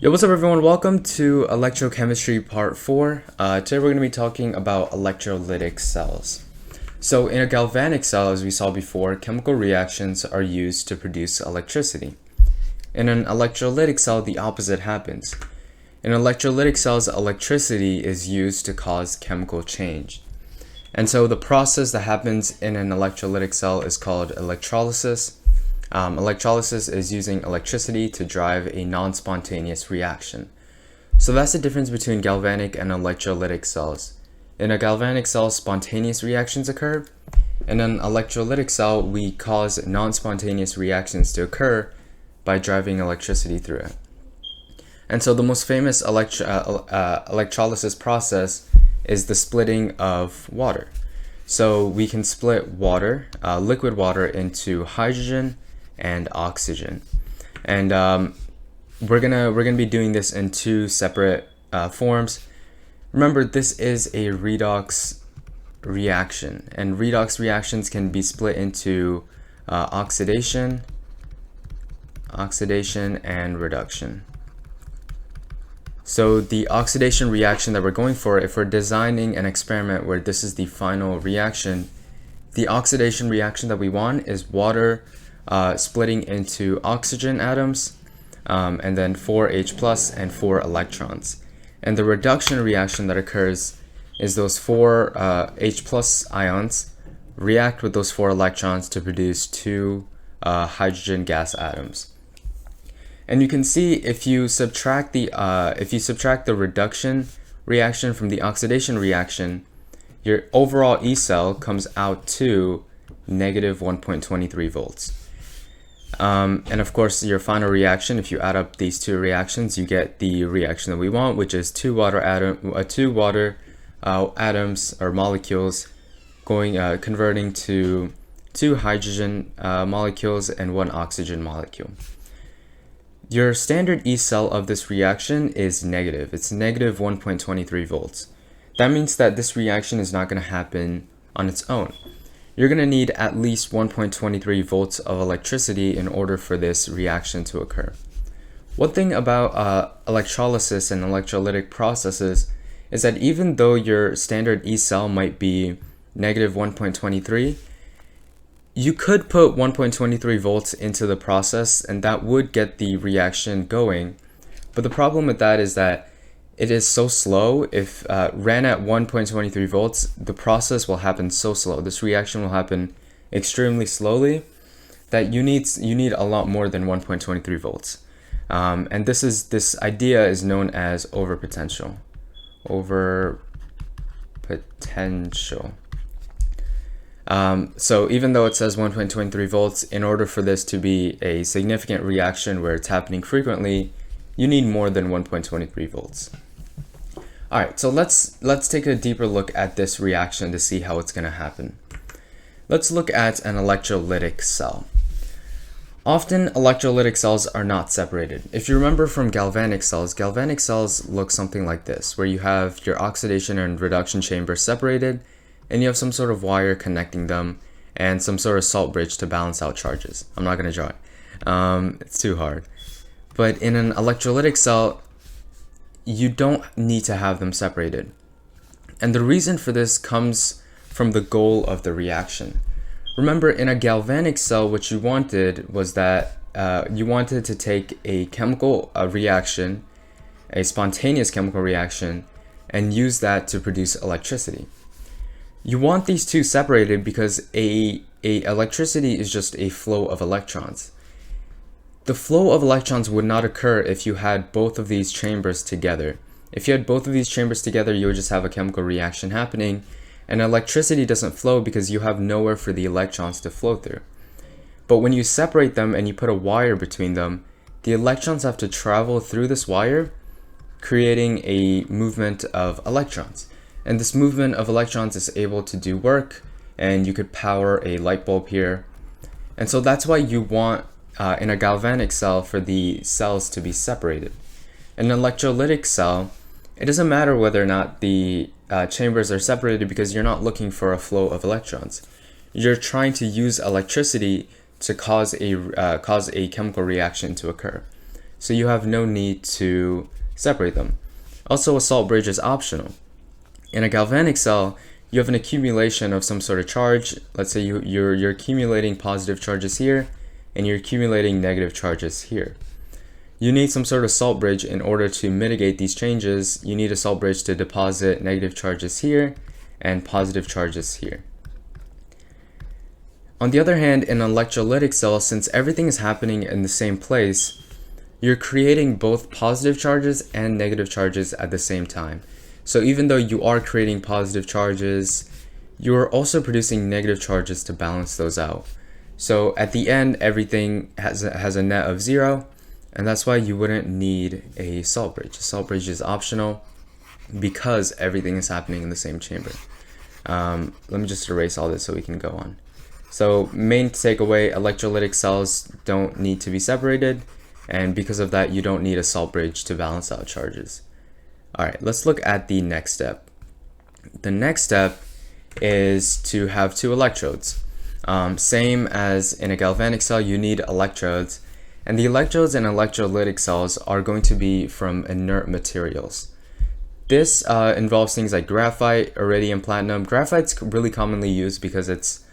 Yo, what's up everyone? Welcome to Electrochemistry Part 4. Today we're going to be talking about electrolytic cells. So in a galvanic cell, as we saw before, chemical reactions are used to produce electricity. In an electrolytic cell, the opposite happens. In electrolytic cells, electricity is used to cause chemical change. And so the process that happens in an electrolytic cell is called electrolysis. Electrolysis is using electricity to drive a non-spontaneous reaction. So that's the difference between galvanic and electrolytic cells. In a galvanic cell, spontaneous reactions occur. In an electrolytic cell, we cause non-spontaneous reactions to occur by driving electricity through it. And so the most famous electrolysis process is the splitting of water. So we can split water, liquid water, into hydrogen and oxygen, and we're gonna be doing this in two separate forms. Remember, this is a redox reaction, and redox reactions can be split into oxidation and reduction. So the oxidation reaction that we're going for, if we're designing an experiment where this is the final reaction, the oxidation reaction that we want is water splitting into oxygen atoms, and then 4 H plus and 4 electrons. And the reduction reaction that occurs is those 4 H plus ions react with those 4 electrons to produce 2 hydrogen gas atoms. And you can see if you subtract the reduction reaction from the oxidation reaction, your overall E cell comes out to negative 1.23 volts. And of course, your final reaction, if you add up these two reactions, you get the reaction that we want, which is two water atoms or molecules converting to 2 hydrogen molecules and 1 oxygen molecule. Your standard E cell of this reaction is negative. It's negative 1.23 volts. That means that this reaction is not going to happen on its own. You're going to need at least 1.23 volts of electricity in order for this reaction to occur. One thing about electrolysis and electrolytic processes is that even though your standard E cell might be negative 1.23, you could put 1.23 volts into the process and that would get the reaction going. But the problem with that is that it is so slow. If ran at 1.23 volts, the process will happen so slow. This reaction will happen extremely slowly that you need a lot more than 1.23 volts. And this idea is known as overpotential. So even though it says 1.23 volts, in order for this to be a significant reaction where it's happening frequently, you need more than 1.23 volts. All right, so let's take a deeper look at this reaction to see how it's going to happen. Let's look at an electrolytic cell. Often electrolytic cells are not separated. If you remember from galvanic cells look something like this, where you have your oxidation and reduction chambers separated, and you have some sort of wire connecting them, and some sort of salt bridge to balance out charges. I'm not going to draw it. It's too hard. But in an electrolytic cell, you don't need to have them separated. And the reason for this comes from the goal of the reaction. Remember, in a galvanic cell, what you wanted was that you wanted to take a chemical reaction, a spontaneous chemical reaction, and use that to produce electricity. You want these two separated because electricity is just a flow of electrons. The flow of electrons would not occur if you had both of these chambers together. If you had both of these chambers together, you would just have a chemical reaction happening, and electricity doesn't flow because you have nowhere for the electrons to flow through. But when you separate them and you put a wire between them, the electrons have to travel through this wire, creating a movement of electrons. And this movement of electrons is able to do work, and you could power a light bulb here. And so that's why you want in a galvanic cell for the cells to be separated. In an electrolytic cell, it doesn't matter whether or not the chambers are separated because you're not looking for a flow of electrons. You're trying to use electricity to cause a chemical reaction to occur. so you have no need to separate them. Also, a salt bridge is optional. In a galvanic cell, you have an accumulation of some sort of charge. Let's say you're accumulating positive charges here, and you're accumulating negative charges here. You need some sort of salt bridge in order to mitigate these changes. You need a salt bridge to deposit negative charges here and positive charges here. On the other hand, in an electrolytic cell, since everything is happening in the same place, you're creating both positive charges and negative charges at the same time. So even though you are creating positive charges, you're also producing negative charges to balance those out. So at the end, everything has a net of 0, and that's why you wouldn't need a salt bridge. A salt bridge is optional because everything is happening in the same chamber. Let me just erase all this so we can go on. So main takeaway, electrolytic cells don't need to be separated, and because of that, you don't need a salt bridge to balance out charges. All right, let's look at the next step. The next step is to have 2 electrodes. Same as in a galvanic cell, you need electrodes, and the electrodes in electrolytic cells are going to be from inert materials. This involves things like graphite, iridium, platinum. Graphite's really commonly used because it's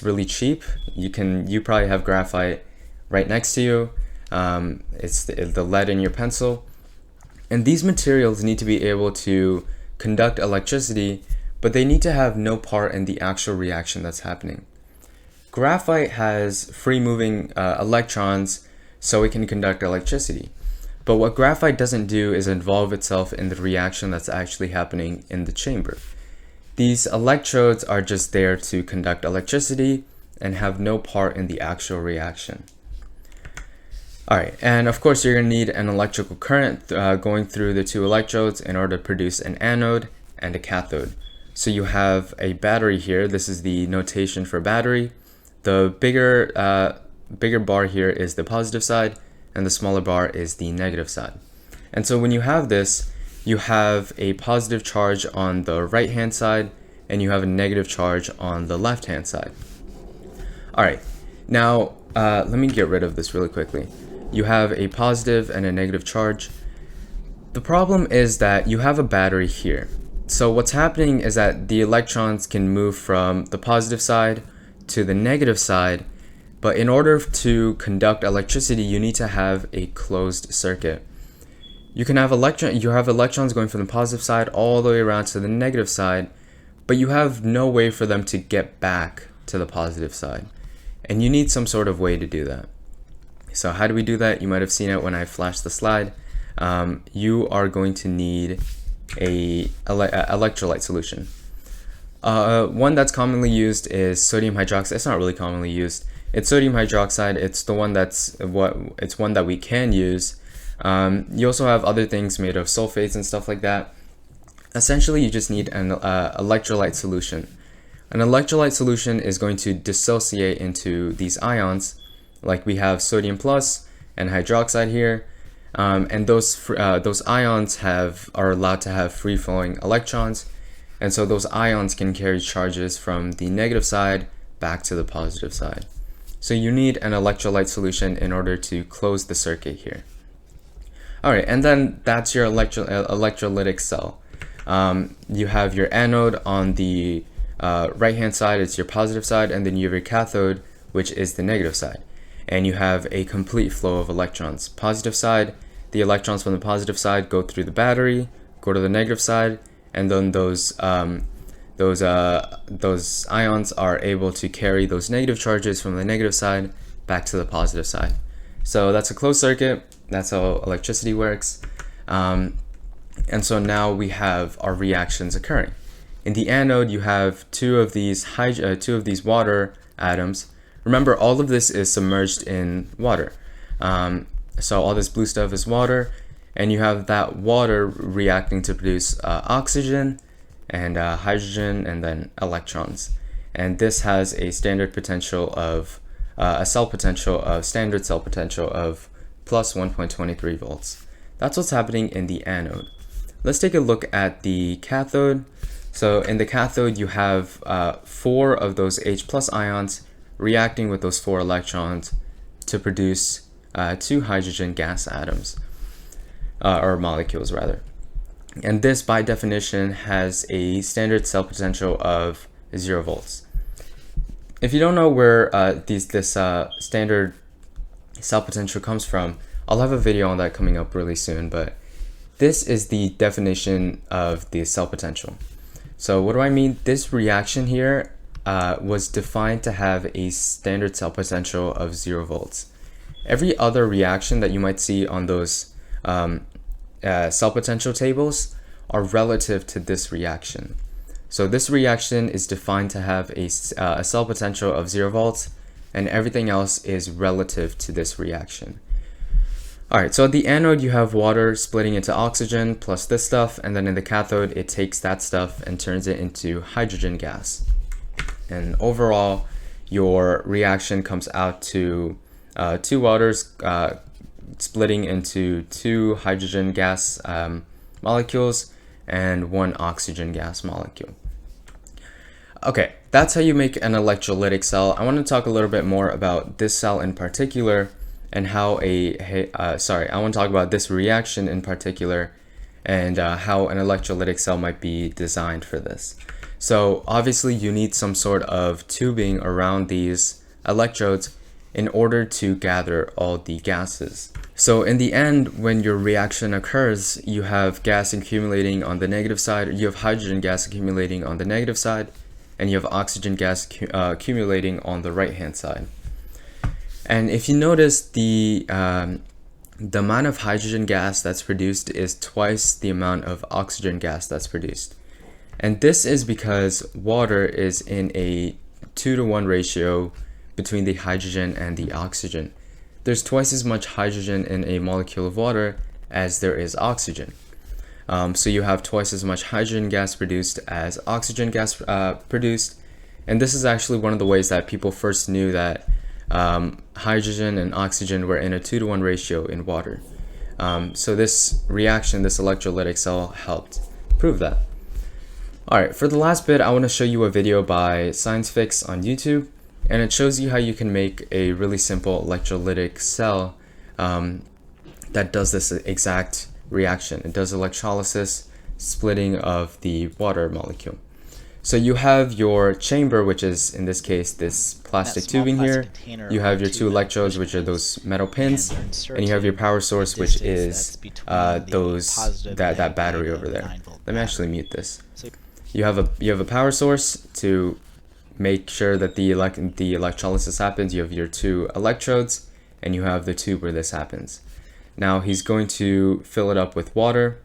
really cheap. You probably have graphite right next to you. It's the lead in your pencil. And these materials need to be able to conduct electricity, but they need to have no part in the actual reaction that's happening. Graphite has free-moving electrons, so it can conduct electricity. But what graphite doesn't do is involve itself in the reaction that's actually happening in the chamber. These electrodes are just there to conduct electricity and have no part in the actual reaction. Alright, and of course you're going to need an electrical current going through the 2 electrodes in order to produce an anode and a cathode. So you have a battery here. This is the notation for battery. The bigger bar here is the positive side, and the smaller bar is the negative side. And so when you have this, you have a positive charge on the right hand side, and you have a negative charge on the left hand side. Alright, now let me get rid of this really quickly. You have a positive and a negative charge. The problem is that you have a battery here. So what's happening is that the electrons can move from the positive side to the negative side, but in order to conduct electricity, you need to have a closed circuit. You have electrons going from the positive side all the way around to the negative side, but you have no way for them to get back to the positive side. And you need some sort of way to do that. So how do we do that? You might have seen it when I flashed the slide. You are going to need a electrolyte solution. One that's commonly used is sodium hydroxide. It's not really commonly used. It's sodium hydroxide. It's one that we can use. You also have other things made of sulfates and stuff like that. Essentially, you just need an electrolyte solution. An electrolyte solution is going to dissociate into these ions, like we have sodium plus and hydroxide here, and those ions are allowed to have free-flowing electrons, and so those ions can carry charges from the negative side back to the positive side. So you need an electrolyte solution in order to close the circuit here. Alright, and then that's your electrolytic cell. You have your anode on the right hand side, it's your positive side, and then you have your cathode, which is the negative side. And you have a complete flow of electrons. Positive side, the electrons from the positive side go through the battery, go to the negative side, and then those ions are able to carry those negative charges from the negative side back to the positive side. So that's a closed circuit. That's how electricity works. And so now we have our reactions occurring. In the anode, you have two of these water atoms. Remember, all of this is submerged in water. So all this blue stuff is water, and you have that water reacting to produce oxygen and hydrogen and then electrons. And this has a standard potential of standard cell potential of plus 1.23 volts. That's what's happening in the anode. Let's take a look at the cathode. So in the cathode, you have 4 of those H plus ions reacting with those 4 electrons to produce two hydrogen gas atoms, or molecules rather. And this, by definition, has a standard cell potential of 0 volts. If you don't know where this standard cell potential comes from, I'll have a video on that coming up really soon, but this is the definition of the cell potential. So what do I mean? This reaction here was defined to have a standard cell potential of 0 volts. Every other reaction that you might see on those cell potential tables are relative to this reaction. So this reaction is defined to have a cell potential of 0 volts, and everything else is relative to this reaction. Alright, so at the anode you have water splitting into oxygen plus this stuff, and then in the cathode it takes that stuff and turns it into hydrogen gas. And overall your reaction comes out to two waters splitting into two hydrogen gas molecules and one oxygen gas molecule. Okay, that's how you make an electrolytic cell. I want to talk a little bit more about this cell in particular and how I want to talk about this reaction in particular and how an electrolytic cell might be designed for this. So obviously you need some sort of tubing around these electrodes in order to gather all the gases. So in the end, when your reaction occurs, you have gas accumulating on the negative side, you have hydrogen gas accumulating on the negative side, and you have oxygen gas accumulating on the right hand side. And if you notice, the amount of hydrogen gas that's produced is twice the amount of oxygen gas that's produced. And this is because water is in a 2-to-1 ratio between the hydrogen and the oxygen. There's twice as much hydrogen in a molecule of water as there is oxygen. So you have twice as much hydrogen gas produced as oxygen gas produced. And this is actually one of the ways that people first knew that hydrogen and oxygen were in a 2-to-1 ratio in water. So this reaction, this electrolytic cell, helped prove that. Alright, for the last bit, I want to show you a video by ScienceFix on YouTube, and it shows you how you can make a really simple electrolytic cell that does this exact reaction. It does electrolysis, splitting of the water molecule. So you have your chamber, which is in this case this plastic tubing here. You have your two electrodes, which are those metal pins, and you have your power source, which is that battery over there. Let me actually mute this. You have a power source to make sure that the electrolysis happens. You have your two electrodes, and you have the tube where this happens. Now he's going to fill it up with water,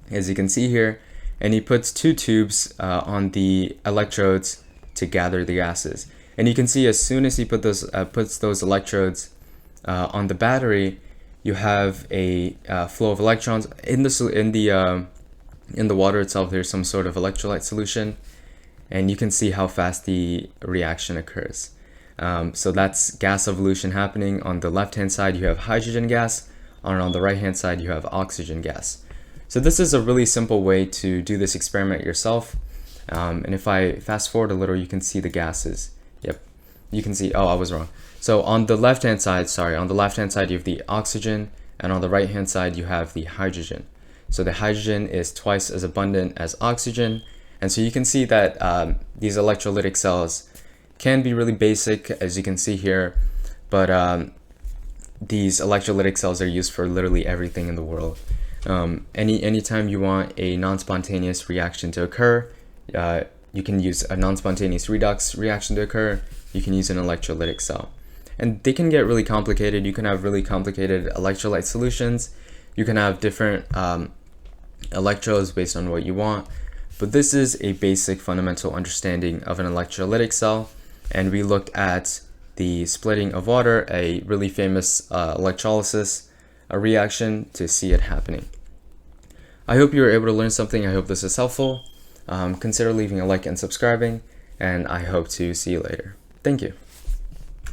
as you can see here, and he puts two tubes on the electrodes to gather the gases. And you can see as soon as he puts those electrodes on the battery, you have a flow of electrons in the water itself. There's some sort of electrolyte solution, and you can see how fast the reaction occurs. So that's gas evolution happening. On the left hand side you have hydrogen gas, and on the right hand side you have oxygen gas. So this is a really simple way to do this experiment yourself. And if I fast forward a little, you can see the gases. Yep, you can see, oh, I was wrong. So on the left hand side, you have the oxygen, and on the right hand side you have the hydrogen. So the hydrogen is twice as abundant as oxygen. And so you can see that these electrolytic cells can be really basic, as you can see here, but these electrolytic cells are used for literally everything in the world. Anytime you want a non-spontaneous reaction to occur, you can use a non-spontaneous redox reaction to occur. You can use an electrolytic cell. And they can get really complicated. You can have really complicated electrolyte solutions. You can have different electrodes based on what you want. But this is a basic fundamental understanding of an electrolytic cell. And we looked at the splitting of water, a really famous electrolysis reaction, to see it happening. I hope you were able to learn something. I hope this is helpful. Consider leaving a like and subscribing, and I hope to see you later. Thank you.